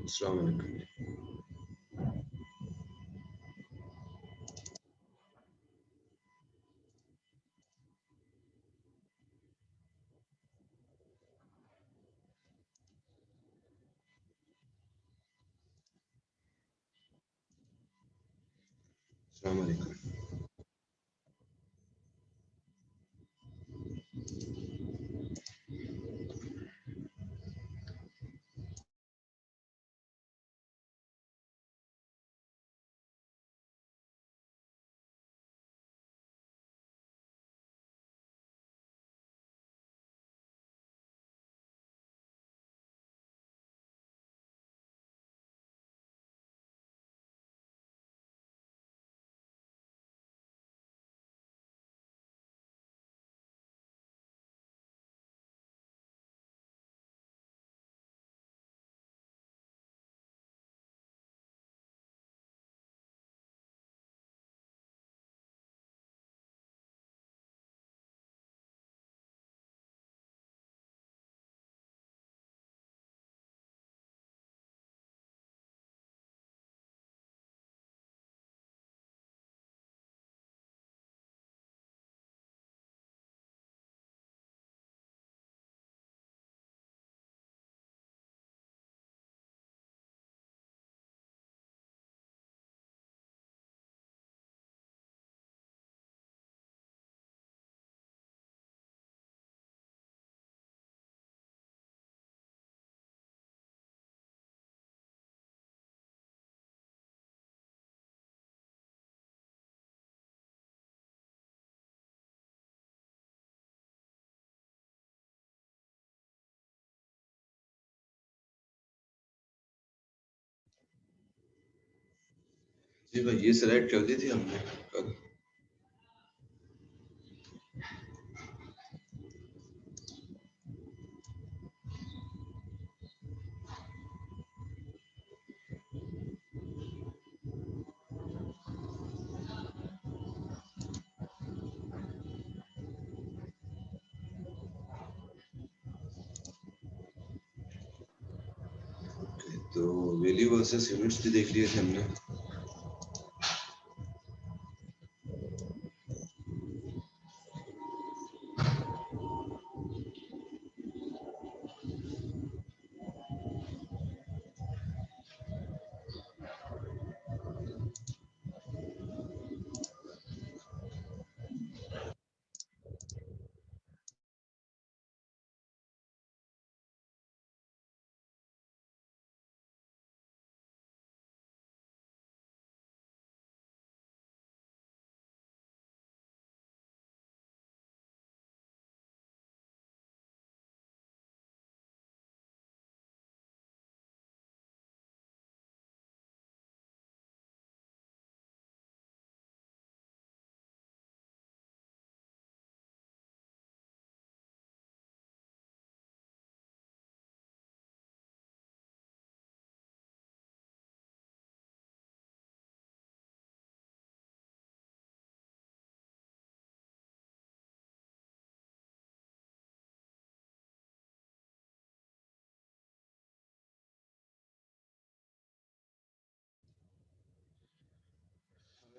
अस्सलाम वालेकुम। अस्सलाम वालेकुम। जी भाई, ये सेलेक्ट कर दी थी हमने कल। ओके, तो वैल्यू वर्सेस यूनिट्स भी देख लिए थे हमने।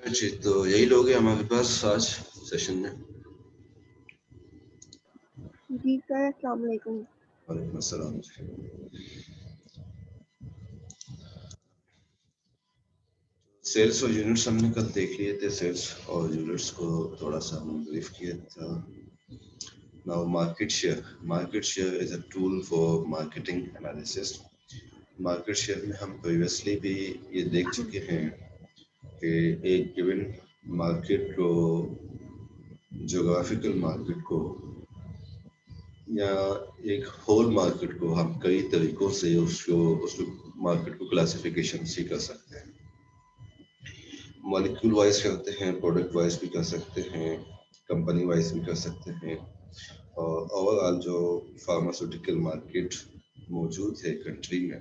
जी, तो यही लोग हैं हमारे पास आज सेशन में। जी सर, अस्सलाम वालेकुम। वालेकुम अस्सलाम। सेल्स और यूनिट्स हमने कल देख लिए थे। सेल्स और यूनिट्स को थोड़ा सा हमने ब्रीफ किया था। Now market share. Market share is a tool for marketing analysis. Market share में हम प्रीवियसली भी ये देख चुके हैं कि एक गिवन मार्केट को, ज्योग्राफिकल मार्केट को या एक होल मार्केट को हम कई तरीकों से उसको मार्केट को क्लासिफिकेशन से कर सकते हैं। मॉलिक्यूल वाइज करते हैं, प्रोडक्ट वाइज भी कर सकते हैं, कंपनी वाइज भी कर सकते हैं, और ओवरऑल जो फार्मास्यूटिकल मार्केट मौजूद है कंट्री में,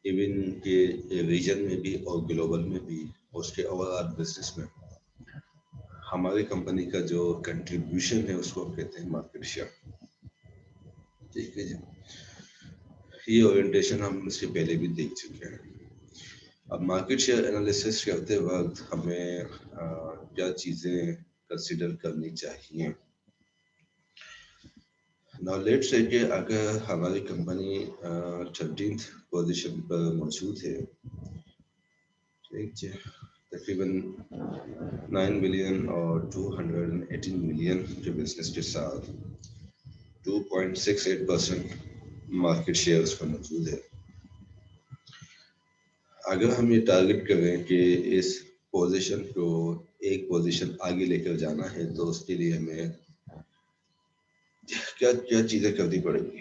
इवन के रीजन में भी और ग्लोबल में भी, उसके ओवरऑल बिजनेस में हमारी कंपनी का जो कंट्रीब्यूशन है उसको हम कहते हैं मार्केट शेयर। ठीक है जी। ये ओरिएंटेशन हम इससे पहले भी देख चुके हैं। अब मार्केट शेयर एनालिसिस करते वक्त हमें क्या चीज़ें कंसिडर करनी चाहिए। नाउ लेट्स से कि अगर हमारी कंपनी 13th पोजीशन पर मौजूद है, ठीक है, तकरीबन 9 मिलियन और 218 मिलियन के बिजनेस के साथ 2.68% मार्केट शेयर उस पर मौजूद है। अगर हम ये टारगेट करें कि इस पोजीशन को एक पोजीशन आगे लेकर जाना है, तो उसके लिए हमें क्या क्या चीजें करनी पड़ेंगी।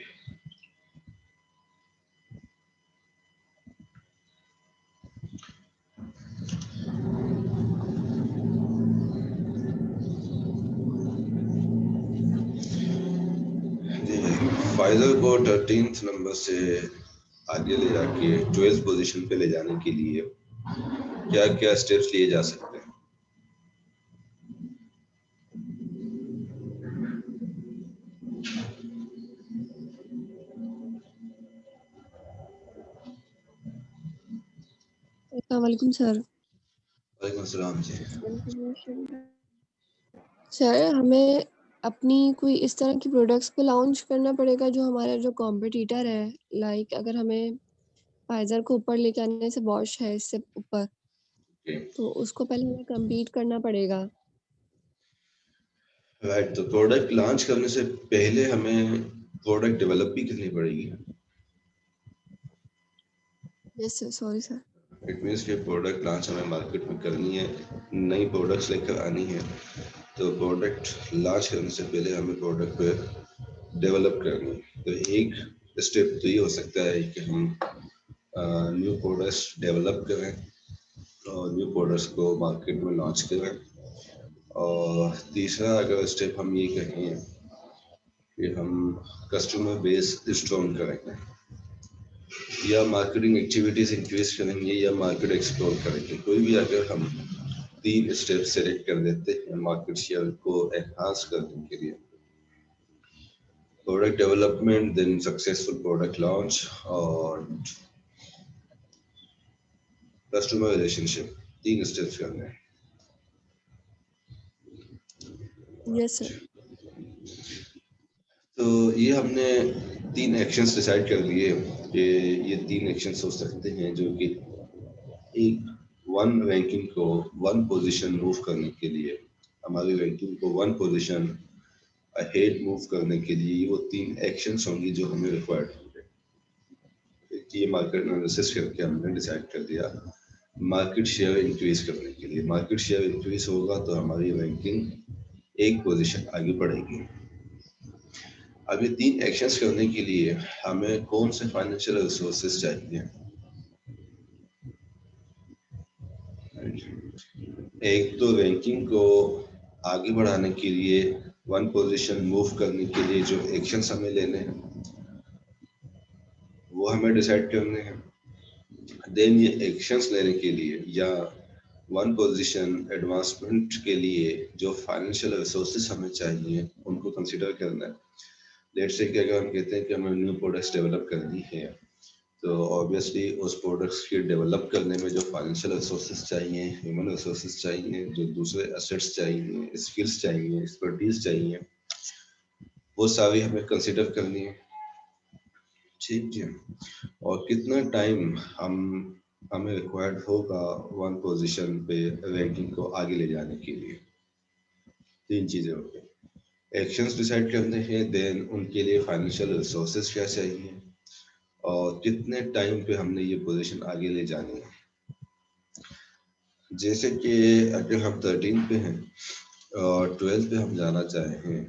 जी, फाइजर को 13th नंबर से आगे ले जाके 12th पोजीशन पे ले जाने के लिए क्या क्या स्टेप्स लिए जा सकते हैं। अस्सलाम वालेकुम सर। वालेकुम सलाम जी। सर हमें अपनी कोई इस तरह की प्रोडक्ट्स को लॉन्च करना पड़ेगा जो हमारा जो कॉम्पिटिटर है, लाइक अगर हमें फाइजर को ऊपर लेके आने से बॉश है इससे ऊपर, तो उसको पहले हमें कम्पीट करना पड़ेगा। राइट, तो प्रोडक्ट लॉन्च करने से पहले हमें प्रोडक्ट डेवलप भी करनी पड़ेगी। Yes sir, sorry sir. It means कि प्रोडक्ट लॉन्च हमें मार्केट में करनी है, नई प्रोडक्ट्स लेकर आनी है, तो प्रोडक्ट लॉन्च करने से पहले हमें प्रोडक्ट पे डेवलप करनी है। तो एक स्टेप तो ये हो सकता है कि हम न्यू प्रोडक्ट्स डेवलप करें और न्यू प्रोडक्ट्स को मार्केट में लॉन्च करें। और तीसरा अगर स्टेप हम ये कहें कि हम कस्टमर बेस स्ट्रॉन्ग करेंगे, या मार्केटिंग एक्टिविटीज इंक्रीज करेंगे, या मार्केट एक्सप्लोर करेंगे। कोई भी अगर हम 3 स्टेप सेलेक्ट कर देते हैं मार्केट शेयर को एनहांस करने के लिए, product development, then successful product launch और कस्टमर रिलेशनशिप, 3 स्टेप्स करने हैं। Yes sir. तो ये हमने 3 एक्शंस डिसाइड कर लिए कि ये 3 एक्शंस हो सकते हैं जो कि एक वन रैंकिंग को 1 पोजीशन मूव करने के लिए, हमारी रैंकिंग को 1 पोजीशन अहेड मूव करने के लिए वो 3 एक्शंस होंगी जो हमें रिक्वायर्ड होंगे। ये मार्केट एनालिसिस करके हमने डिसाइड कर दिया मार्केट शेयर इंक्रीज करने के लिए। मार्केट शेयर इंक्रीज होगा तो हमारी रैंकिंग एक पोजीशन आगे बढ़ेगी। अब ये 3 एक्शंस करने के लिए हमें कौन से फाइनेंशियल रिसोर्सेज चाहिए। एक तो रैंकिंग को आगे बढ़ाने के लिए 1 पोजीशन मूव करने के लिए जो एक्शंस हमें लेने हैं वो हमें डिसाइड करने हैं। देन ये एक्शंस लेने के लिए या 1 पोजीशन एडवांसमेंट के लिए जो फाइनेंशियल रिसोर्सेज हमें चाहिए उनको कंसिडर करना है। लेट्स से कि अगर हम कहते हैं कि हमें न्यू प्रोडक्ट्स डेवलप करनी है, तो ऑब्वियसली उस प्रोडक्ट्स के डेवलप करने में जो फाइनेंशियल रिसोर्सेज चाहिए, ह्यूमन रिसोर्सेज चाहिए, जो दूसरे एसेट्स चाहिए, स्किल्स चाहिए, एक्सपर्टीज चाहिए, वो सारी हमें कंसिडर करनी है। ठीक है, और कितना टाइम हमें रिक्वायर्ड होगा 1 पोजीशन पे रैंकिंग को आगे ले जाने के लिए। 3 चीजें हो गई। एक्शंस डिसाइड करने हैं, देन उनके लिए फाइनेंशियल रिसोर्सेज क्या चाहिए और कितने टाइम पे हमने ये पोजीशन आगे ले जानी है। जैसे कि अगर हम 13 पे हैं और 12 पे हम जाना चाहें,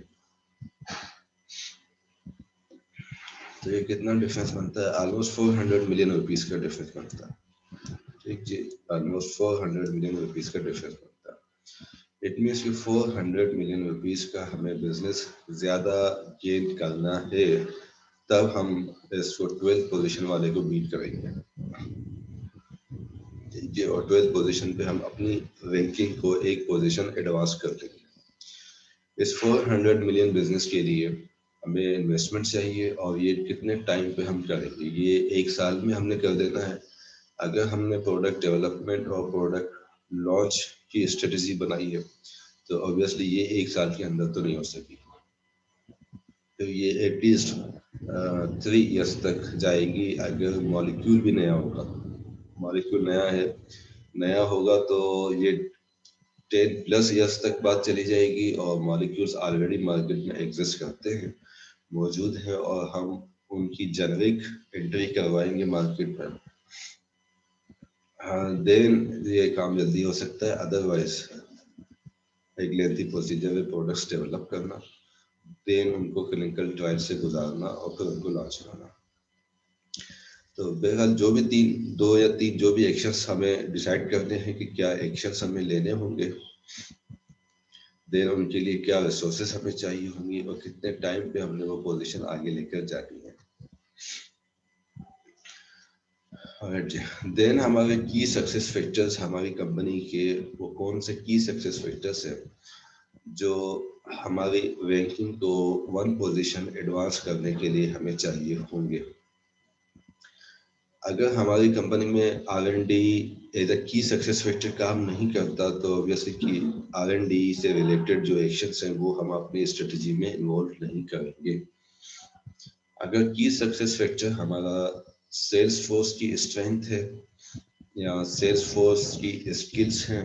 तो ये कितना डिफरेंस बनता है, ऑलमोस्ट 400 मिलियन रुपीस का डिफरेंस बनता है। ठीक जी, ऑलमोस्ट 400 मिलियन रुपीस का डिफरेंस बनता है। इट मीन्स कि 400 मिलियन रुपीस का हमें बिजनेस ज्यादा गेन करना है, तब हम इसको 12th पोजीशन वाले को बीट करेंगे। ठीक है, और 12th पोजीशन पे हम अपनी रैंकिंग को एक पोजीशन एडवांस कर लेंगे। इस 400 मिलियन बिजनेस के लिए हमें इन्वेस्टमेंट चाहिए और ये कितने टाइम पे हम करेंगे, ये 1 साल में हमने कर देना है। अगर हमने प्रोडक्ट डेवलपमेंट और प्रोडक्ट लॉन्च की स्ट्रेटजी बनाई है तो ऑब्वियसली ये 1 साल के अंदर तो नहीं हो सकी, तो ये एटलीस्ट 3 इयर्स तक जाएगी अगर मॉलिक्यूल भी नया होगा। मॉलिक्यूल नया है, नया होगा तो ये 10+ इयर्स तक बात चली जाएगी और मॉलिक्यूल्स ऑलरेडी मार्केट में एग्जिस्ट करते हैं, मौजूद हैं, और हम उनकी जेनरिक एंट्री करवाएंगे मार्केट में। हाँ, देन ये काम जल्दी हो सकता है, अदरवाइज एक लेंथी प्रोसीजर है प्रोडक्ट्स डेवलप करना, देन उनको क्लिनिकल ट्रायल से गुजारना और फिर उनको लॉन्च करना। तो बहरहाल जो भी 2 या 3 जो भी एक्शंस हमें डिसाइड करने हैं कि क्या एक्शंस हमें लेने होंगे, देन उनके लिए क्या रिसोर्सेस हमें चाहिए होंगी और कितने टाइम पे हमने वो पोजीशन आगे लेकर जानी है। देन हमारे की सक्सेस फैक्टर्स, हमारी कंपनी के वो कौन से की सक्सेस फैक्टर्स हैं जो हमारी रैंकिंग को 1 पोजीशन एडवांस करने के लिए हमें चाहिए होंगे। अगर हमारी कंपनी में R&D एज अ की सक्सेस फैक्टर काम नहीं करता तो ऑब्वियसली कि R&D से रिलेटेड जो एक्शंस हैं वो हम अपनी स्ट्रेटजी में इन्वॉल्व नहीं करेंगे। अगर की सक्सेस फैक्टर हमारा सेल्स फोर्स की स्ट्रेंथ है या सेल्स फोर्स की स्किल्स हैं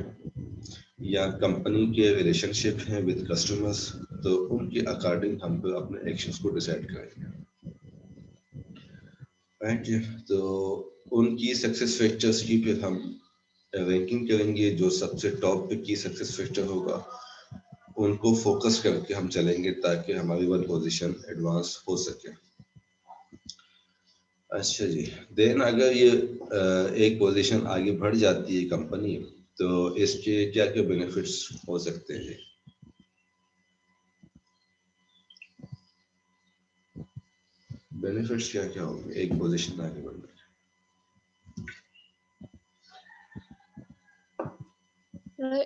या कंपनी के रिलेशनशिप हैं विद कस्टमर्स, तो उनके अकॉर्डिंग हम फिर अपने एक्शंस को डिसाइड करेंगे। राइट, तो उनकी सक्सेस फैक्टर्स की फिर हम रैंकिंग करेंगे, जो सबसे टॉप पे की सक्सेस फैक्टर होगा उनको फोकस करके हम चलेंगे ताकि हमारी 1 पोजीशन एडवांस हो सके। अच्छा जी, देन अगर ये एक पोजीशन आगे बढ़ जाती है कंपनी, तो इसके क्या क्या बेनिफिट्स हो सकते हैं? बेनिफिट्स क्या क्या होंगे एक पोजीशन आगे बढ़ने?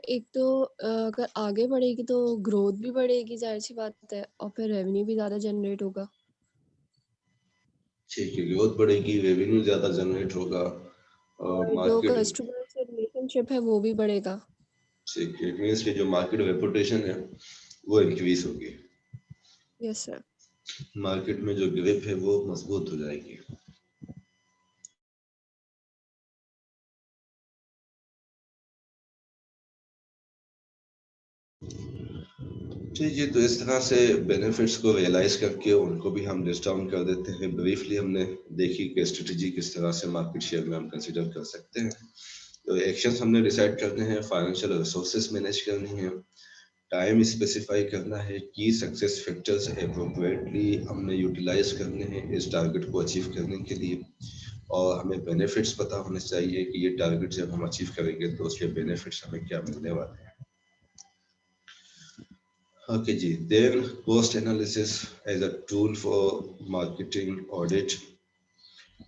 एक तो अगर आगे बढ़ेगी तो ग्रोथ भी बढ़ेगी, ज़ाहिर-सी बात है, और फिर रेवेन्यू भी ज़्यादा जनरेट होगा। ठीक है, ग्रोथ बढ़ेगी, रेवेन्यू ज्यादा जनरेट होगा और और जो मार्केट, कस्टमर से रिलेशनशिप है वो भी बढ़ेगा। ठीक है, मीन्स की जो मार्केट रेपुटेशन है वो इंक्रीज होगी, यस सर। मार्केट में जो ग्रिप है वो मजबूत हो जाएगी। ठीक है, तो इस तरह से बेनिफिट्स को रियलाइज करके उनको भी हम लिस्ट डाउन कर देते हैं। ब्रीफली हमने देखी कि स्ट्रेटजी किस तरह से मार्केट शेयर में हम कंसीडर कर सकते हैं। तो एक्शंस हमने डिसाइड करने हैं, फाइनेंशियल रिसोर्सेज मैनेज करनी है, टाइम स्पेसिफाई करना है, की सक्सेस फैक्टर्स अप्रोप्रिएटली हमने यूटिलाइज करने हैं इस टारगेट को अचीव करने के लिए, और हमें बेनिफिट्स पता होने चाहिए कि ये टारगेट जब हम अचीव करेंगे तो उसके बेनिफिट्स हमें क्या मिलने वाले हैं। Okay, ji. Then cost analysis as a tool for marketing audit.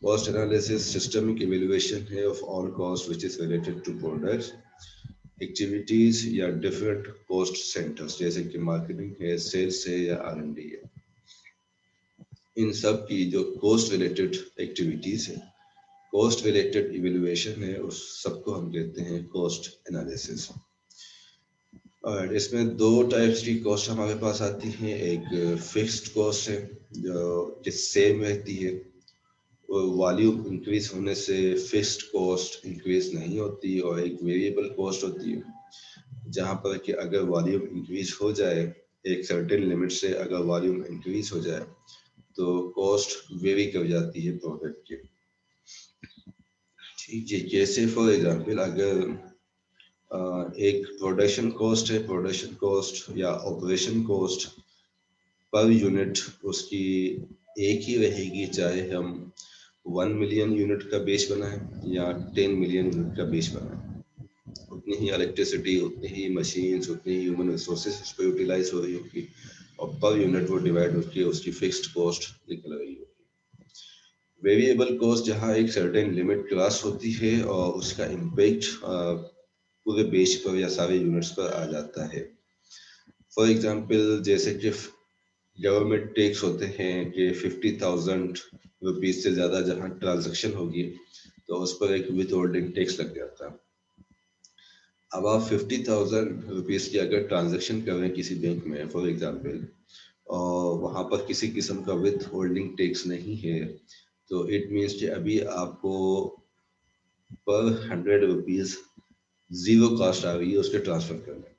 Cost analysis systemic evaluation है of all cost which is related to products, activities या different cost centers जैसे कि marketing है, sales है या R&D है। इन सब की जो cost related activities है, cost related evaluation है, उस सबको हम कहते हैं cost analysis। और इसमें 2 टाइप्स की कॉस्ट हमारे पास आती हैं। एक फिक्स्ड कॉस्ट है जो सेम रहती है, वॉल्यूम इंक्रीज होने से फिक्स्ड कॉस्ट इंक्रीज नहीं होती, और एक वेरिएबल कॉस्ट होती है जहाँ पर कि अगर वॉल्यूम इंक्रीज हो जाए एक सर्टेन लिमिट से, अगर वॉल्यूम इंक्रीज हो जाए तो कॉस्ट वेरी कर जाती है प्रोडक्ट की। ठीक है, जैसे फॉर एग्जांपल अगर एक प्रोडक्शन कॉस्ट है, प्रोडक्शन कॉस्ट या ऑपरेशन कॉस्ट पर यूनिट उसकी एक ही रहेगी, चाहे हम 1 मिलियन यूनिट का बेच बनाए या 10 मिलियन यूनिट का बेच बनाए, उतनी ही इलेक्ट्रिसिटी, उतनी ही मशीन्स, उतनी ही ह्यूमन रिसोर्सेज उस पर यूटिलाइज हो रही होगी और पर यूनिट वो डिवाइड होकर उसकी फिक्स्ड कॉस्ट निकल रही होगी। वेरिएबल कॉस्ट जहाँ एक सर्टेन लिमिट क्रॉस होती है और उसका इम्पैक्ट पूरे बेच पर या सारे यूनिट्स पर आ जाता है। फॉर एग्जांपल जैसे कि गवर्नमेंट टैक्स होते हैं कि 50,000 रुपीज से ज़्यादा जहाँ ट्रांजैक्शन होगी तो उस पर एक विद होल्डिंग टैक्स लग जाता है। अब आप 50,000 रुपीज की अगर ट्रांजैक्शन कर रहे हैं किसी बैंक में फॉर एग्जांपल, और वहाँ पर किसी किस्म का विद होल्डिंग टैक्स नहीं है, तो इट मीन्स कि अभी आपको पर 100 रुपीज जीरो कॉस्ट आ रही है उसके ट्रांसफर करने पर।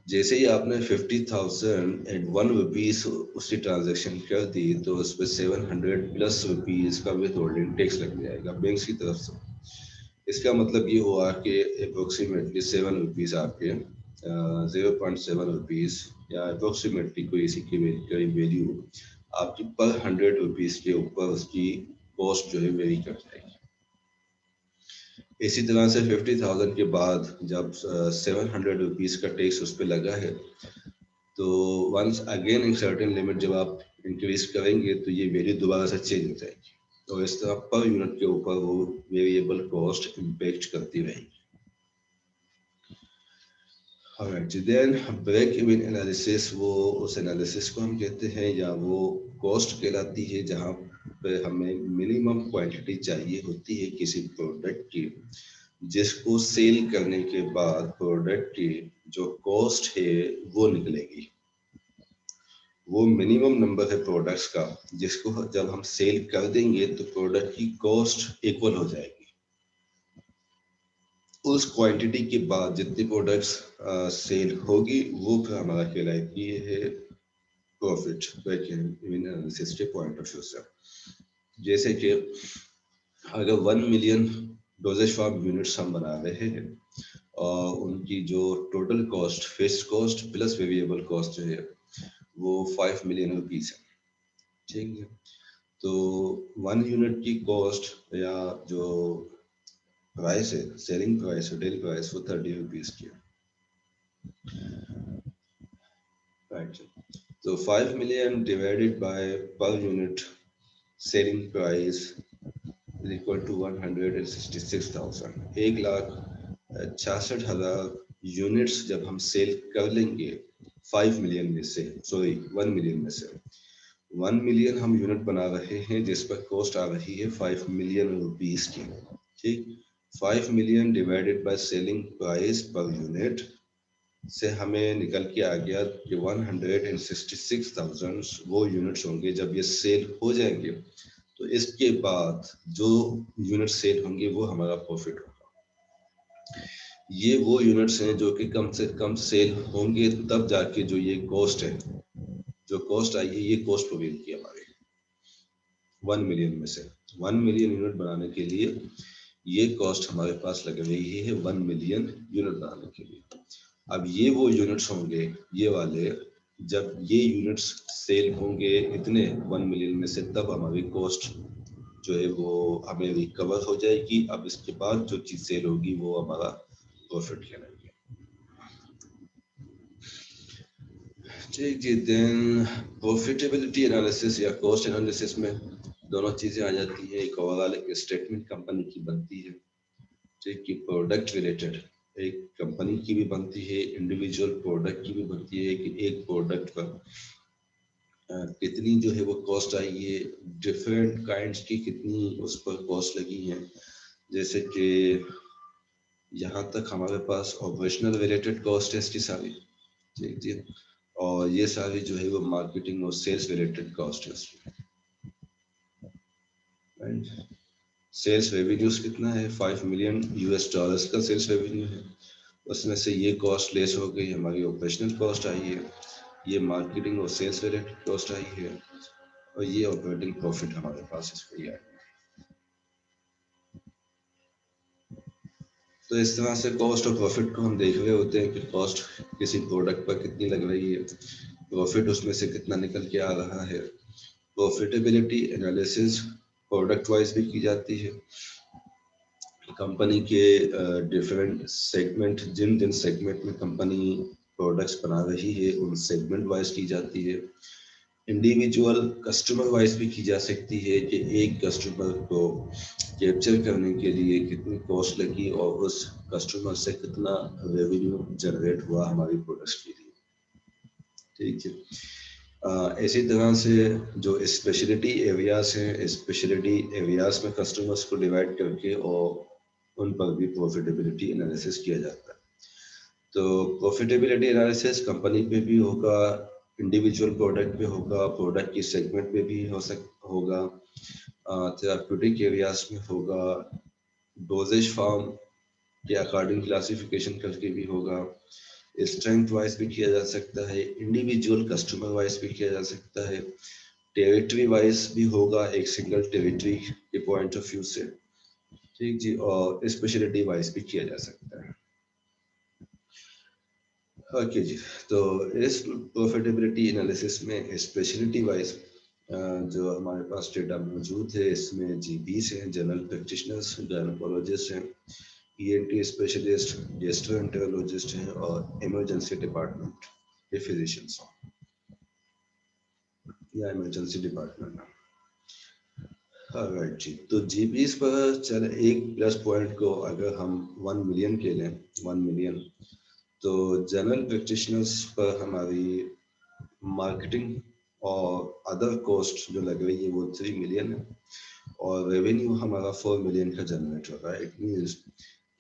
जैसे ही आपने 50,001 रुपीज उसकी ट्रांजैक्शन कर दी तो उस पर 700 प्लस रुपीज का विद होल्डिंग टैक्स लग जाएगा बैंक की तरफ से। इसका मतलब ये हुआ कि अप्रोक्सीमेटली 7 रुपीज आपके 0.7 रुपीज या अप्रोक्सीमेटली कोई इसी की वैल्यू आपकी पर 100 रुपीज के ऊपर उसकी कॉस्ट जो है वेरी कर जाएगी। इसी तरह से 50,000 के बाद जब 700 रुपीज का टैक्स उस पर लगा है, तो वंस अगेन एक सर्टेन लिमिट जब आप इंक्रीज करेंगे तो ये वैल्यू दोबारा से चेंज हो जाएगी। तो इस तरह पर यूनिट के ऊपर वो वेरिएबल कॉस्ट इम्पैक्ट करती रहेगी। Alright, then break even analysis, वो उस एनालिसिस को हम कहते हैं या वो कॉस्ट कहलाती है जहाँ पे हमें मिनिमम क्वांटिटी चाहिए होती है किसी प्रोडक्ट की, जिसको सेल करने के बाद प्रोडक्ट की जो कॉस्ट है वो निकलेगी। वो मिनिमम नंबर है प्रोडक्ट्स का जिसको जब हम सेल कर देंगे तो प्रोडक्ट की कॉस्ट इक्वल हो जाएगी। उस क्वांटिटी के बाद जितनी प्रोडक्ट्स सेल होगी वो फिर हमारा कहलाती है प्रॉफिट एनालिसिस के पॉइंट ऑफ व्यू से। जैसे कि अगर 1 मिलियन डोजेज फॉर्म यूनिट्स हम बना रहे हैं और उनकी जो total cost fixed cost plus variable cost जो है वो 5 मिलियन रुपीज है, ठीक है। तो 1 यूनिट की कॉस्ट या जो प्राइस है, सेलिंग प्राइस, रिटेल प्राइस, वो 30 रुपीज की है, राइट। तो 5 million divided by per unit selling price is equal to 166,000। 1,66,000 units जब हम सेल कर लेंगे 5 मिलियन में से, सॉरी 1 मिलियन में से, 1 मिलियन हम यूनिट बना रहे हैं जिस पर कॉस्ट आ रही है 5 मिलियन रुपीस की, ठीक। 5 million divided by selling price per unit से हमें निकल के आ गया कि 166,000 वो यूनिट्स होंगे जब ये सेल हो जाएंगे। तो इसके बाद जो यूनिट सेल होंगे वो हमारा प्रॉफिट होगा। ये वो यूनिट्स हैं जो कि कम से कम सेल होंगे तब जाके जो ये कॉस्ट है, जो कॉस्ट आई है, ये कॉस्ट प्रोवेल की हमारे 1 मिलियन में से। 1 मिलियन यूनिट बनाने के लिए ये कॉस्ट हमारे पास लग रही है 1 मिलियन यूनिट बनाने के लिए। अब ये वो यूनिट्स होंगे, ये वाले, जब ये यूनिट्स सेल होंगे इतने 1 मिलियन में से, तब हमारी कॉस्ट जो है वो हमें रिकवर हो जाएगी। अब इसके बाद जो चीज सेल होगी वो हमारा प्रॉफिट कहलाएगी, ठीक जी। देन प्रॉफिटेबिलिटी एनालिसिस या कॉस्ट एनालिसिस में दोनों चीजें आ जाती है। एक ओवरऑल एक स्टेटमेंट कंपनी की बनती है, ठीक, कि प्रोडक्ट रिलेटेड एक कंपनी की भी बनती है, इंडिविजुअल प्रोडक्ट की भी बनती है कि एक प्रोडक्ट पर कितनी जो है वो कॉस्ट आई है, डिफरेंट काइंड्स की कितनी उस पर कॉस्ट लगी है। जैसे कि यहाँ तक हमारे पास ऑपरेशनल रिलेटेड कॉस्ट है इसकी सारी, ठीक जी, और ये सारी जो है वो मार्केटिंग और सेल्स रिलेटेड कॉस्ट है उसमें। सेल्स रेवेन्यूज कितना है, 5 मिलियन यूएस डॉलर्स का सेल्स रेवेन्यू है। उसमें से ये कॉस्ट लेस हो गई, हमारी ऑपरेशनल कॉस्ट आई है, ये मार्केटिंग और सेल्स रिलेटेड कॉस्ट आई है, और ये ऑपरेटिंग प्रॉफिट हमारे पास इस पर आया। तो इस तरह से कॉस्ट और प्रॉफिट को हम देख रहे होते हैं कि कॉस्ट किसी प्रोडक्ट पर कितनी लग रही है, प्रॉफिट उसमें से कितना निकल के आ रहा है। प्रॉफिटेबिलिटी एनालिसिस प्रोडक्ट वाइज भी की जाती है। कंपनी के डिफरेंट सेगमेंट, जिन जिन सेगमेंट में कंपनी प्रोडक्ट्स बना रही है उन सेगमेंट वाइज की जाती है। इंडिविजुअल कस्टमर वाइज भी की जा सकती है कि एक कस्टमर को कैप्चर करने के लिए कितनी कॉस्ट लगी और उस कस्टमर से कितना रेवेन्यू जनरेट हुआ हमारी प्रोडक्ट्स के लिए, ठीक है। इसी तरह से जो स्पेशलिटी एरियाज हैं, स्पेशलिटी एरियाज में कस्टमर्स को डिवाइड करके और उन पर भी प्रॉफिटेबिलिटी एनालिसिस किया जाता है। तो प्रॉफिटेबिलिटी एनालिसिस कंपनी पे भी होगा, इंडिविजुअल प्रोडक्ट पे होगा, प्रोडक्ट की सेगमेंट पे भी होगा, थेराप्यूटिक एरियाज में होगा, डोजेज फॉर्म के अकॉर्डिंग क्लासिफिकेशन करके भी होगा, स्ट्रेंथ वाइज भी किया जा सकता है, इंडिविजुअल कस्टमर वाइज भी किया जा सकता है, टेरिटरी वाइज भी होगा, एक सिंगल टेरिटरी के पॉइंट ऑफ व्यू से, ठीक जी, और स्पेशलिटी वाइज भी किया जा सकता है। ओके जी, तो इस प्रॉफिटेबिलिटी एनालिसिस में स्पेशलिटी वाइज जो हमारे पास डेटा मौजूद है, इसमें जीपीस हैं, जनरल प्रैक्टिशनर्स, गायनोकोलॉजिस्ट हैं, ईएनटी स्पेशलिस्ट, गैस्ट्रोएंटेरोलॉजिस्ट हैं और इमरजेंसी डिपार्टमेंट के फिजिशियंस या इमरजेंसी डिपार्टमेंट। राइट जी, तो जीपीस पर चल एक प्लस पॉइंट को अगर हम 1 मिलियन के लें, 1 मिलियन, तो जनरल प्रैक्टिशनर्स पर हमारी मार्केटिंग और अदर कॉस्ट जो लग रही है वो 3 मिलियन है और रेवेन्यू हमारा 4 मिलियन का जनरेट हो रहा है। इट मीन्स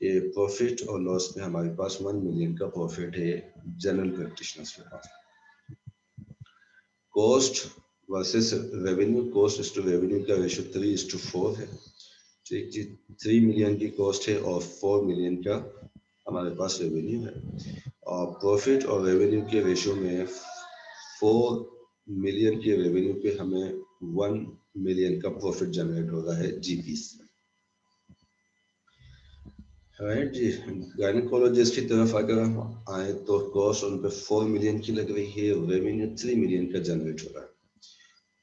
ये प्रॉफिट और लॉस में हमारे पास 1 मिलियन का प्रॉफिट है जनरल प्रैक्टिशनर्स के पास। Cost versus revenue, cost to revenue का रेशियो 3:4 है। ठीक जी, 3 मिलियन की कॉस्ट है और 4 मिलियन का हमारे पास रेवेन्यू है और प्रॉफिट और रेवेन्यू के रेशियो में 4 मिलियन के रेवेन्यू पे हमें 1 मिलियन का प्रॉफिट जनरेट हो रहा है जीपी से। राइट जी, गायनेकोलॉजिस्ट की तरफ अगर हम आए तो कॉस्ट उन पे 4 मिलियन की लग रही है, रेवेन्यू 3 मिलियन का जनरेट हो रहा है।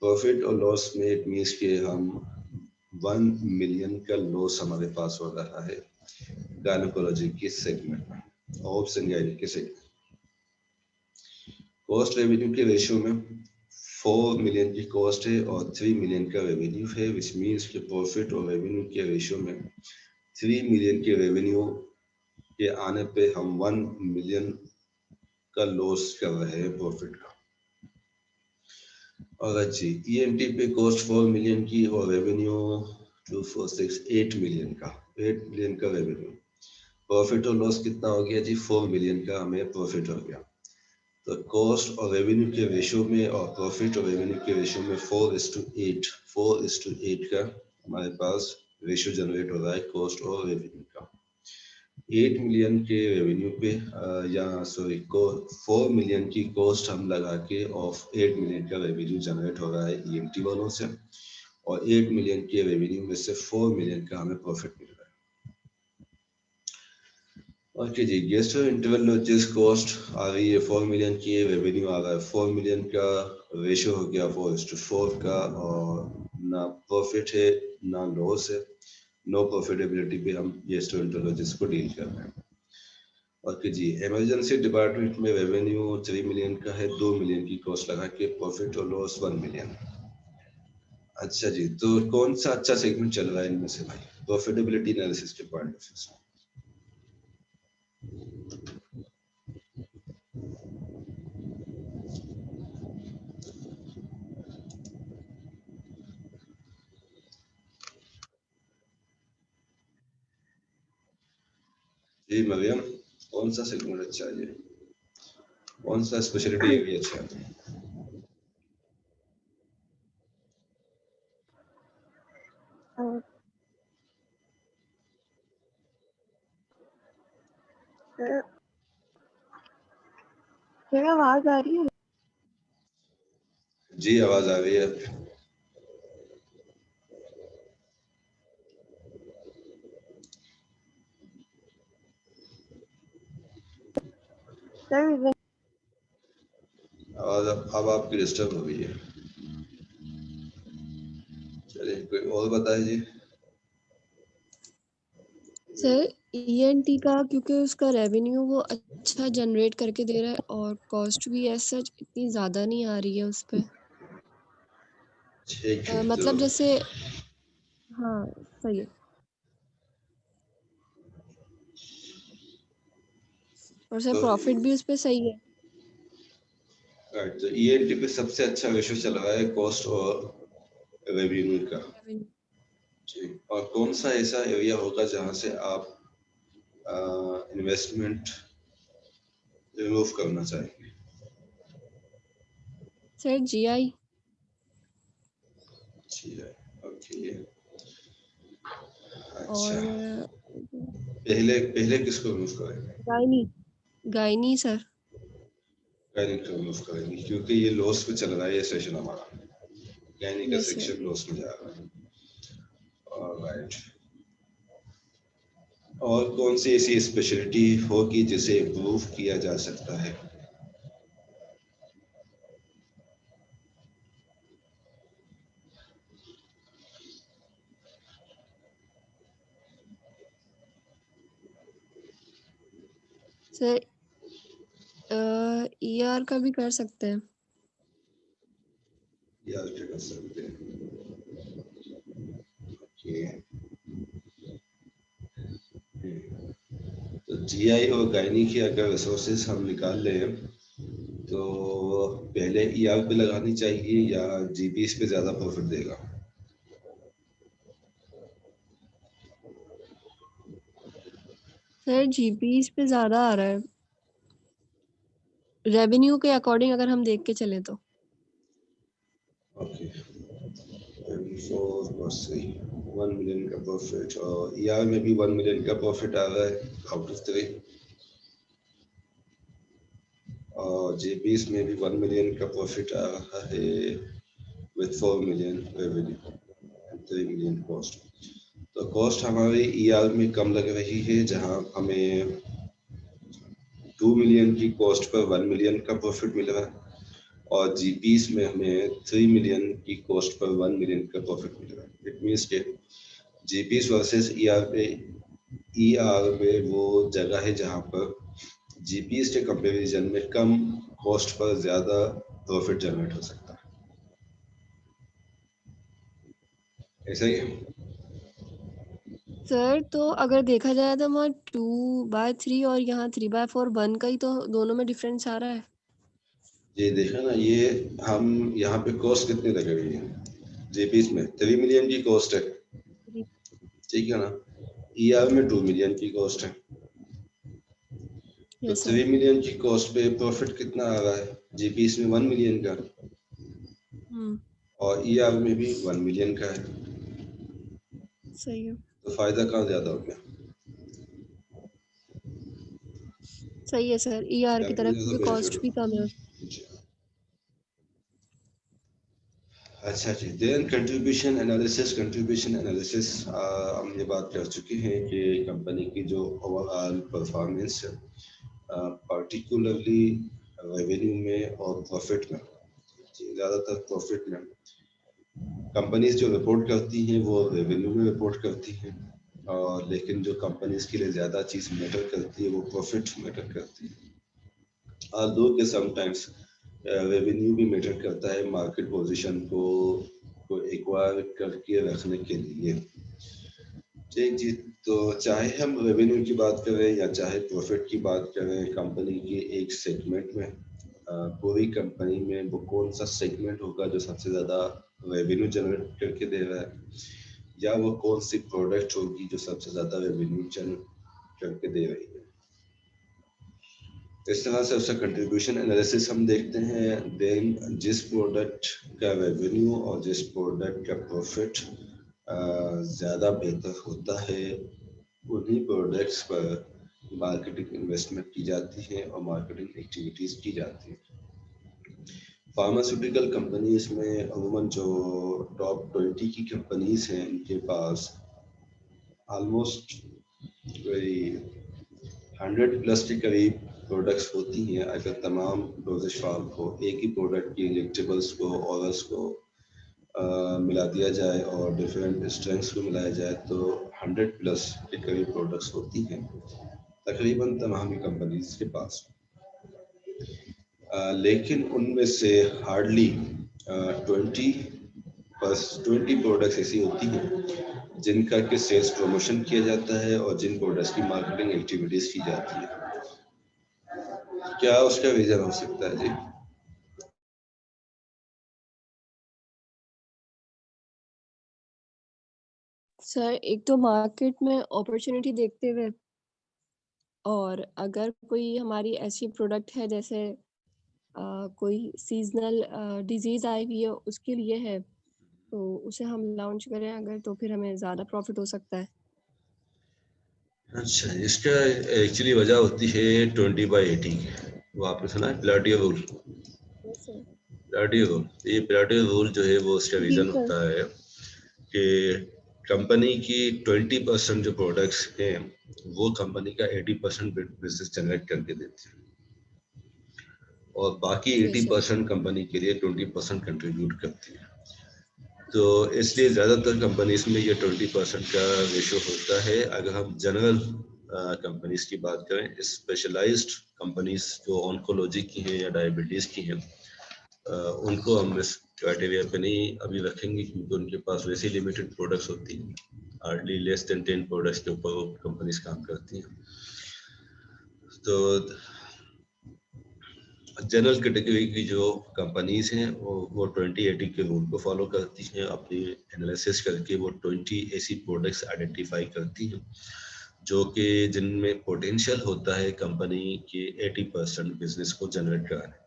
प्रॉफिट और लॉस में इट मीन्स कि हम 1 मिलियन का लॉस हमारे पास हो रहा है गायनेकोलॉजी के सेगमेंट में, ऑप्शन गायनी के सेगमेंट। कॉस्ट रेवेन्यू के रेशियो में 4 मिलियन की कॉस्ट है और 3 मिलियन का रेवेन्यू है, विच मीन्स कि प्रॉफिट और रेवेन्यू के रेशियो में 3 मिलियन के रेवेन्यू के आने पे हम 1 मिलियन का लॉस कर रहे हैं प्रॉफिट का। और अच्छी ईएनटी पे कॉस्ट 4 मिलियन की और रेवेन्यू 246 8 मिलियन का, 8 मिलियन का रेवेन्यू। प्रॉफिट और लॉस कितना हो गया जी? 4 मिलियन का हमें प्रॉफिट हो गया। तो कॉस्ट और रेवेन्यू के रेशियो में और प्रॉफिट और रेवेन्यू के रेशियो में 4:8, 4:8 का हमारे पास रेशियो जनरेट हो रहा है कॉस्ट और रेवेन्यू का। 8 मिलियन के रेवेन्यू पे या सॉरी 4 मिलियन की कॉस्ट हम लगा के और 8 मिलियन का रेवेन्यू जनरेट हो रहा है ईएमटी वालों से और 8 मिलियन के रेवेन्यू में से 4 मिलियन का हमें प्रॉफिट मिल रहा है। ओके जी, गैस्ट्रोएंटेरोलॉजिस्ट कॉस्ट आ रही है 4 मिलियन की, रेवेन्यू आ रहा है 4 मिलियन का, रेशियो हो गया 4:4 का और ना प्रॉफिट है ना लॉस है, नो प्रॉफिटेबिलिटी पे हम गैस्ट्रोएंटेरोलॉजिस्ट को डील कर रहे हैं। ओके जी, इमरजेंसी डिपार्टमेंट में रेवेन्यू 3 मिलियन का है, 2 मिलियन की कॉस्ट लगा के प्रॉफिट और लॉस 1 मिलियन। अच्छा जी, तो कौन सा अच्छा सेगमेंट चल रहा है इनमें से भाई प्रॉफिटेबिलिटी एनालिसिस के पॉइंट ऑफ व्यू से? जी मरियम, कौन सा सेगमेंट अच्छा है ये? कौन सा स्पेशलिटी एरिया अच्छा है? अ, सर मेरा आवाज़ आ रही है? जी आवाज आ रही है। सर आवाज अब आपकी डिस्टर्ब हो गई है। चलिए कोई और बताए जी। सर ईएनटी का क्योंकि उसका रेवेन्यू वो अच्छा जनरेट करके दे रहा है और कॉस्ट भी एज सच इतनी ज़्यादा नहीं आ रही है उस पे। ठीक है तो मतलब जैसे हाँ, सही है। और सर तो प्रॉफिट भी उस पे सही है। राइट, तो ईएनटी पे सबसे अच्छा रेशियो चल रहा है कॉस्ट और रेवेन्यू का। जी, और कौन सा ऐसा एरिया होगा जहां से आप इन्वेस्टमेंट रिमूव करना चाहेंगे? Sir GI. जी है, ओके। अच्छा, और पहले पहले किसको रिमूव करेंगे? गायनी। Gynae sir. गायनिक को रिमूव करेंगे क्योंकि ये लॉस पे चल रहा है ये सेशन हमारा। गायनिक का यस सर। सेक्शन लॉस में जा रहा है। ऑलराइट, और कौन सी ऐसी स्पेशलिटी होगी जिसे इम्प्रूव किया जा सकता है? सर ईआर का भी कर सकते हैं। यार क्या कर सकते हैं? ओके, तो जीआई और गायनी की अगर रिसोर्सेज हम निकाल लें तो पहले ईआर पे लगानी चाहिए या जीपीएस पे ज्यादा प्रॉफिट देगा? सर जीपी इस पे ज्यादा आ रहा है रेवेन्यू के अकॉर्डिंग, अगर हम देख के चले तो। ओके, 4 प्लस 3, 1 मिलियन का प्रॉफिट, और ईआर में भी 1 मिलियन का प्रॉफिट आ रहा है आउट ऑफ 3, और जेपीएस में भी 1 मिलियन का प्रॉफिट आ रहा है with 4 million revenue and 3 million cost. तो कॉस्ट हमारी ईआर में कम लग रही है जहां हमें 2 मिलियन की कॉस्ट पर 1 मिलियन का प्रॉफिट मिल रहा है, और जीपीस में हमें 3 मिलियन की कॉस्ट पर 1 मिलियन का प्रॉफिट मिल रहा है। इट मीन्स के जीपीस वर्सेस ईआर पे, ईआर में वो जगह है जहां पर जीपीएस के कंपैरिजन में कम कॉस्ट पर ज्यादा प्रॉफिट जनरेट हो सकता है। ऐसा ही है। सर तो अगर देखा जाए तो वहाँ 2/3 और यहाँ 3/4 1 का ही तो दोनों में डिफरेंस आ रहा है। ये देखा ना, ये हम यहाँ पे कॉस्ट कितनी लग रही है? जेपीएस में 3 मिलियन की कॉस्ट है, ठीक है ना? ईआर में 2 मिलियन की कॉस्ट है। तो यस सर। 3 मिलियन की कॉस्ट पे प्रॉफिट कितना आ रहा है? जीपीएस में 1 मिलियन का, और ईआर में भी 1 मिलियन का है। सही है। तो फायदा कहाँ ज्यादा हो गया? सही है सर, ईआर की ईआर में तरफ ज्यादा क्योंकि बेनिफिट कॉस्ट भी कम है। हो। जी। अच्छा जी, देन कंट्रीब्यूशन एनालिसिस, हम ये बात कर चुके हैं कि कंपनी की जो ओवरऑल परफॉर्मेंस है, पार्टिकुलरली रेवेन्यू में और प्रॉफिट में, ज़्यादातर प्रॉफिट में कंपनीज जो रिपोर्ट करती हैं वो रेवेन्यू में रिपोर्ट करती हैं, और लेकिन जो कंपनीज के लिए ज़्यादा चीज़ मैटर करती है वो प्रॉफिट मैटर करती है। दो के समटाइम्स रेवेन्यू भी मैटर करता है मार्केट पोजीशन को एक्वायर करके रखने के लिए। ठीक जी, तो चाहे हम रेवेन्यू की बात करें या चाहे प्रॉफिट की बात करें, कंपनी के एक सेगमेंट में, पूरी कंपनी में वो कौन सा सेगमेंट होगा जो सबसे ज़्यादा रेवेन्यू जनरेट करके दे रहा है, या वो कौन सी प्रोडक्ट होगी जो सबसे ज़्यादा रेवेन्यू जनरेट करके दे रही है। इस तरह से उसका कंट्रीब्यूशन एनालिसिस हम देखते हैं। देन जिस प्रोडक्ट का रेवेन्यू और जिस प्रोडक्ट का प्रॉफिट ज़्यादा बेहतर होता है, उन्हीं प्रोडक्ट्स पर मार्केटिंग इन्वेस्टमेंट की जाती है और मार्केटिंग एक्टिविटीज़ की जाती है। फार्मास्यूटिकल कंपनीज में अमूमन जो टॉप 20 की कंपनीज हैं, इनके पास ऑलमोस्ट कोई 100 प्लस के करीब प्रोडक्ट्स होती हैं। अगर तमाम डोजेज फार्म को एक ही प्रोडक्ट की इंजेक्टेबल्स को, ऑरल्स को मिला दिया जाए और डिफरेंट स्ट्रेंथ्स को मिलाया जाए तो 100 प्लस के करीब प्रोडक्ट्स होती हैं तकरीबन तमाम ही कंपनीज के पास। लेकिन उनमें से हार्डली 20 प्रोडक्ट्स ऐसी होती हैं जिनका के सेल्स प्रमोशन किया जाता है और जिन प्रोडक्ट्स की मार्केटिंग एक्टिविटीज की जाती है। क्या उसका रीजन हो सकता है जी? सर एक तो मार्केट में अपॉर्चुनिटी देखते हुए और अगर कोई हमारी ऐसी प्रोडक्ट है जैसे कोई सीज़नल डिज़ीज़ आई हुई है उसके लिए है, तो उसे हम लॉन्च करें अगर तो फिर हमें ज़्यादा प्रॉफ़िट हो सकता है। अच्छा, इसका एक्चुअली वजह होती है 20/80 की। वो आपने सुना है प्लाटियो रूल? Yes sir. प्लाटियो रूल, ये प्लाटियो रूल जो है वो उसका जी रीज़न सर। होता है कि कंपनी की 20% जो प्रोडक्ट्स हैं वो कंपनी का 80% बिजनेस जनरेट करके देती है और बाकी ओके सर। 80% कंपनी के लिए 20% कंट्रीब्यूट करती है। तो इसलिए ज़्यादातर कंपनीज में ये 20% का रेशो होता है। अगर हम जनरल कंपनीज की बात करें, स्पेशलाइज्ड कंपनीज जो ऑन्कोलॉजी की हैं या डायबिटीज़ की हैं, उनको हम इस क्राइटेरिया पे नहीं अभी रखेंगे क्योंकि उनके पास वैसे लिमिटेड प्रोडक्ट्स होती हैं। हार्डली लेस देन 10 प्रोडक्ट्स के ऊपर वो कंपनीज काम करती हैं। तो जनरल कैटेगरी की जो कंपनीज हैं वो 20/80 के रूल को फॉलो करती हैं। अपनी एनालिसिस करके वो 20 ऐसी प्रोडक्ट्स आइडेंटिफाई करती हैं जो कि जिनमें पोटेंशियल होता है कंपनी के 80% बिजनेस को जनरेट कराने का।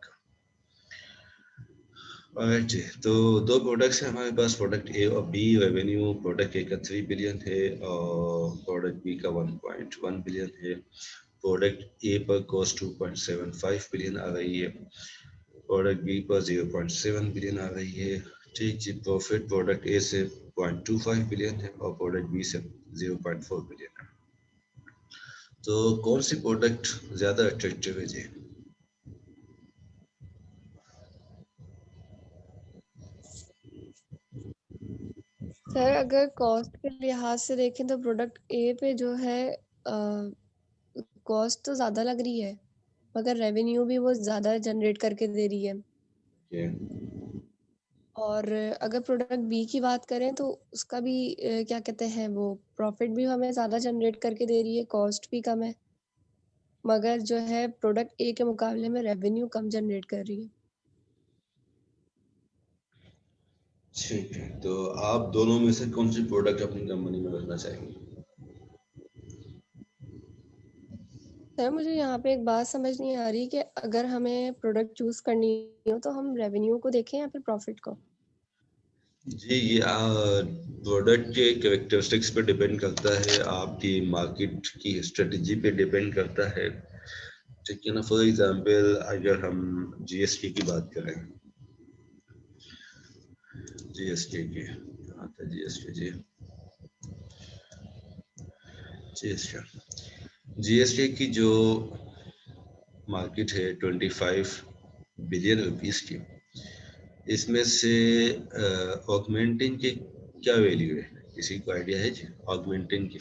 राइट जी, तो दो प्रोडक्ट्स हैं हमारे पास, प्रोडक्ट ए और बी। रेवेन्यू प्रोडक्ट ए का 3 बिलियन है और प्रोडक्ट बी का 1.1 बिलियन है। प्रोडक्ट ए पर कॉस्ट 2.75 बिलियन आ रही है, प्रोडक्ट बी पर 0.7 बिलियन आ रही है। ठीक जी, प्रॉफिट प्रोडक्ट ए से 0.25 बिलियन है और प्रोडक्ट बी से 0.4 बिलियन है। तो कौन सी प्रोडक्ट ज़्यादा अट्रैक्टिव है जी? सर अगर कॉस्ट के लिहाज से देखें तो प्रोडक्ट ए पे जो है कॉस्ट तो ज़्यादा लग रही है, मगर रेवेन्यू भी वो ज़्यादा जनरेट करके दे रही है। ये और अगर प्रोडक्ट बी की बात करें तो उसका भी क्या कहते हैं वो प्रॉफ़िट भी हमें ज़्यादा जनरेट करके दे रही है, कॉस्ट भी कम है, मगर जो है प्रोडक्ट ए के मुकाबले में रेवेन्यू कम जनरेट कर रही है। ठीक है, तो आप दोनों में से कौन सी प्रोडक्ट अपनी कंपनी में रखना चाहेंगे? सर मुझे यहाँ पे एक बात समझ नहीं आ रही कि अगर हमें प्रोडक्ट चूज़ करनी हो तो हम रेवेन्यू को देखें या फिर प्रॉफ़िट को? जी, ये प्रोडक्ट के कैरेक्टरिस्टिक्स पे डिपेंड करता है, आपकी मार्केट की स्ट्रेटजी पे डिपेंड करता है। ठीक है ना, फॉर एग्जांपल अगर हम जीएसटी की बात करें, जीएसटी की कहाँ था जीएसटी जी, जीएसटी जीएसटी की जो मार्केट है 25 बिलियन रुपीस की, इसमें से ऑगमेंटिंग की क्या वैल्यू है, किसी को आइडिया है जी ऑगमेंटिंग की?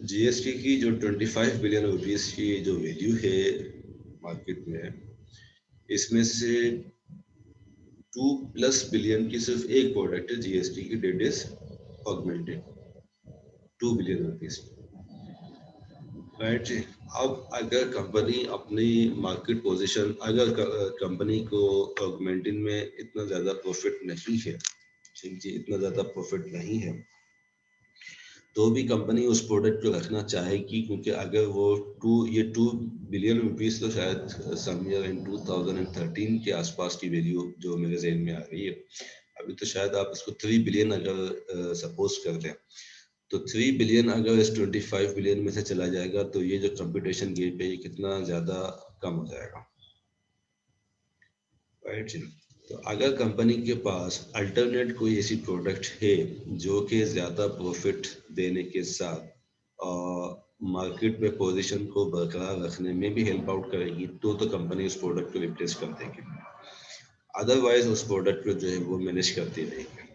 जीएसटी की जो 25 बिलियन रुपीस की जो वैल्यू है मार्केट में, इसमें से 2+ बिलियन की सिर्फ एक प्रोडक्ट है जीएसटी की, debt is augmented, 2 billion rupees, right जी। अब अगर कंपनी अपनी मार्केट पोजीशन, अगर कंपनी को ऑगमेंटिंग में इतना ज्यादा प्रॉफिट नहीं है, ठीक जी, इतना ज्यादा प्रॉफिट नहीं है, तो भी कंपनी उस प्रोडक्ट को रखना चाहेगी क्योंकि अगर वो 2 बिलियन रुपीस तो शायद समवेयर इन 2013 के आसपास की वैल्यू जो मेरे ज़हन में आ रही है। अभी तो शायद आप इसको 3 बिलियन अगर सपोज कर लें, तो 3 बिलियन अगर इस 25 बिलियन में से चला जाएगा तो ये जो कंपटीशन गैप है ये कितना ज़्यादा कम हो जाएगा, राइट जी। तो अगर कंपनी के पास अल्टरनेट कोई ऐसी प्रोडक्ट है जो कि ज़्यादा प्रॉफिट देने के साथ मार्केट में पोजीशन को बरकरार रखने में भी हेल्प आउट करेगी, तो कंपनी उस प्रोडक्ट को रिप्लेस कर देगी, अदरवाइज उस प्रोडक्ट को जो है वो मैनेज करती रहेगी।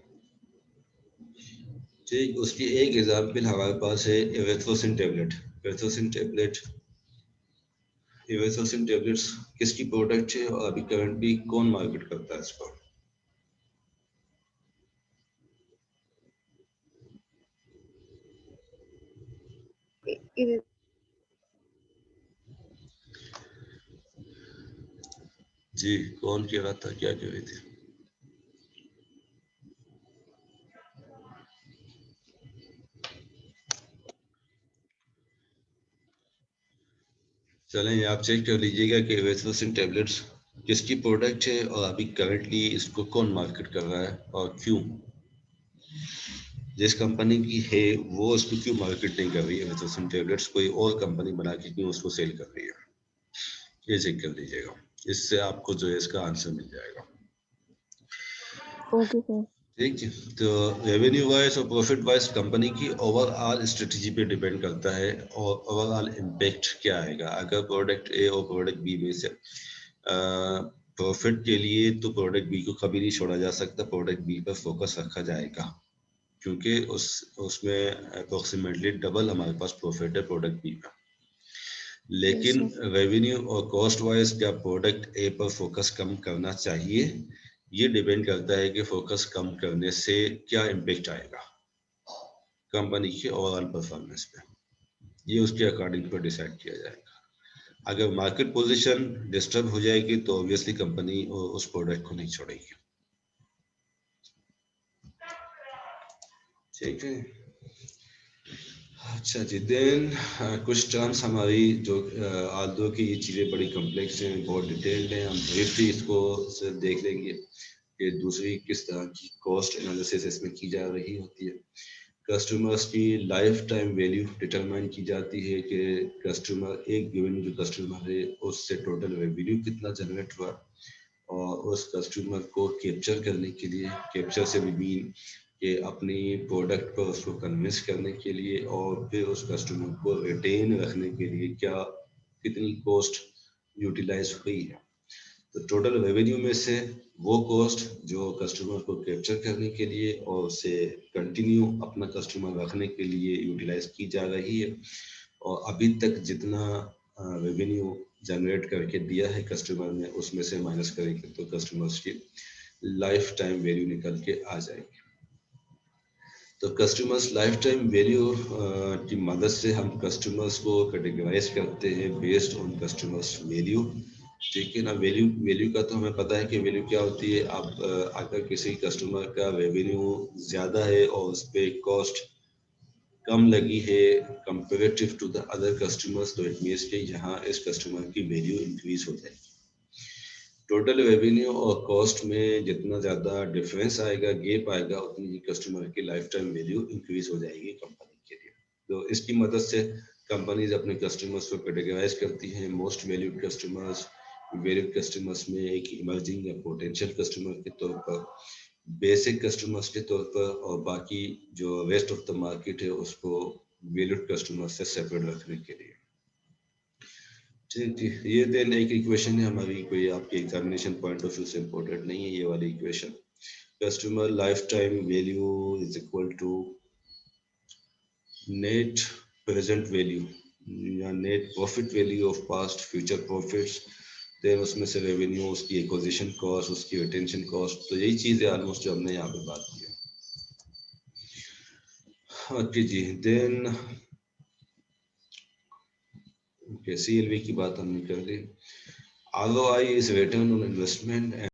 ठीक, उसकी एक एग्जांपल हमारे पास है एवेथ्रोसिन टेबलेट। एवेथ्रोसिन टेबलेट, एवेथ्रोसिन टेबलेट्स किसकी प्रोडक्ट है और अभी करंटली कौन मार्केट करता है इसको? इ जी, कौन कह रहा था, क्या कह रही थी? चलें, आप चेक कर लीजिएगा कि वेस्टोसिन टैबलेट्स किसकी प्रोडक्ट है और अभी करंटली इसको कौन मार्केट कर रहा है और क्यों। जिस कंपनी की है वो उसको क्यों मार्केट नहीं कर रही है वेस्टोसिन टैबलेट्स, कोई और कंपनी बना के क्यों उसको सेल कर रही है, ये चेक कर लीजिएगा। इससे आपको जो है इसका आंसर मिल जाएगा। Okay sir. ठीक है, तो रेवेन्यू वाइज और प्रॉफिट वाइज कंपनी की ओवरऑल स्ट्रेटजी पे डिपेंड करता है और ओवरऑल इम्पैक्ट क्या आएगा। अगर प्रोडक्ट ए और प्रोडक्ट बी में से प्रॉफिट के लिए तो प्रोडक्ट बी को कभी नहीं छोड़ा जा सकता, प्रोडक्ट बी पर फोकस रखा जाएगा, क्योंकि उसमें अप्रोक्सीमेटली डबल हमारे पास प्रॉफिट है प्रोडक्ट बी में। यस लेकिन सर। रेवेन्यू और कॉस्ट वाइज क्या प्रोडक्ट ए पर फोकस कम करना चाहिए, ये डिपेंड करता है कि फोकस कम करने से क्या इम्पेक्ट आएगा कंपनी के ओवरऑल परफॉर्मेंस पे। ये उसके अकॉर्डिंग पर डिसाइड किया जाएगा। अगर मार्केट पोजीशन डिस्टर्ब हो जाएगी तो ऑब्वियसली कंपनी उस प्रोडक्ट को नहीं छोड़ेगी। ठीक है, अच्छा जी। देन कुछ टर्म्स हमारी जो आल्दो की ये चीज़ें बड़ी कम्प्लेक्स हैं, बहुत डिटेल्ड हैं, हम ब्रीफली इसको सिर्फ देख लेंगे कि दूसरी किस तरह की कॉस्ट एनालिसिस इसमें की जा रही होती है। कस्टमर्स की लाइफ टाइम वैल्यू डिटरमाइन की जाती है कि कस्टमर, एक गिवन जो कस्टमर है उससे टोटल रेवेन्यू कितना जनरेट हुआ, और उस कस्टमर को कैप्चर करने के लिए, कैप्चर से भी मीन कि अपनी प्रोडक्ट पर उसको कन्विंस करने के लिए और फिर उस कस्टमर को रिटेन रखने के लिए क्या कितनी कॉस्ट यूटिलाइज हुई है। तो टोटल रेवेन्यू में से वो कॉस्ट जो कस्टमर को कैप्चर करने के लिए और उसे कंटिन्यू अपना कस्टमर रखने के लिए यूटिलाइज की जा रही है, और अभी तक जितना रेवेन्यू जनरेट करके दिया है कस्टमर ने उसमें से माइनस करेंगे तो कस्टमर्स की लाइफ टाइम वैल्यू निकल के आ जाएगी। तो कस्टमर्स लाइफ टाइम वैल्यू की मदद से हम कस्टमर्स को कैटेगराइज करते हैं बेस्ड ऑन कस्टमर्स वैल्यू। ठीक है ना, वैल्यू वैल्यू का तो हमें पता है कि वैल्यू क्या होती है। अब अगर किसी कस्टमर का रेवेन्यू ज़्यादा है और उस पर कॉस्ट कम लगी है comparative to the other customers, तो इट मीन्स कि यहाँ इस कस्टमर की वैल्यू इंक्रीज हो जाएगी। टोटल रेवेन्यू और कॉस्ट में जितना ज़्यादा डिफरेंस आएगा, गैप आएगा, उतनी ही कस्टमर की लाइफ टाइम वैल्यू इंक्रीज हो जाएगी कंपनी के लिए। तो इसकी मदद से कंपनीज अपने कस्टमर्स को कैटेगराइज करती हैं, most valued customers, valued customers में एक इमर्जिंग या पोटेंशियल कस्टमर के तौर पर, बेसिक कस्टमर्स के तौर पर, और बाकी जो रेस्ट ऑफ द मार्केट है उसको वैल्यूड कस्टमर्स से सेपरेट रखने के लिए। ठीक है, ये देन एक इक्वेशन है हमारी, कोई आपके एग्जामिनेशन पॉइंट ऑफ व्यू से इम्पोर्टेंट नहीं है ये वाली equation. Customer lifetime value is equal to net present value या net profit value of past future profits, then उसमें से रेवेन्यू, उसकी एक्विजिशन कॉस्ट, उसकी रिटेंशन कॉस्ट। तो यही चीज़ है ऑलमोस्ट जो हमने यहाँ पे बात की है। ओके जी, देन CLV की बात हमने कर ली। ROI is return on investment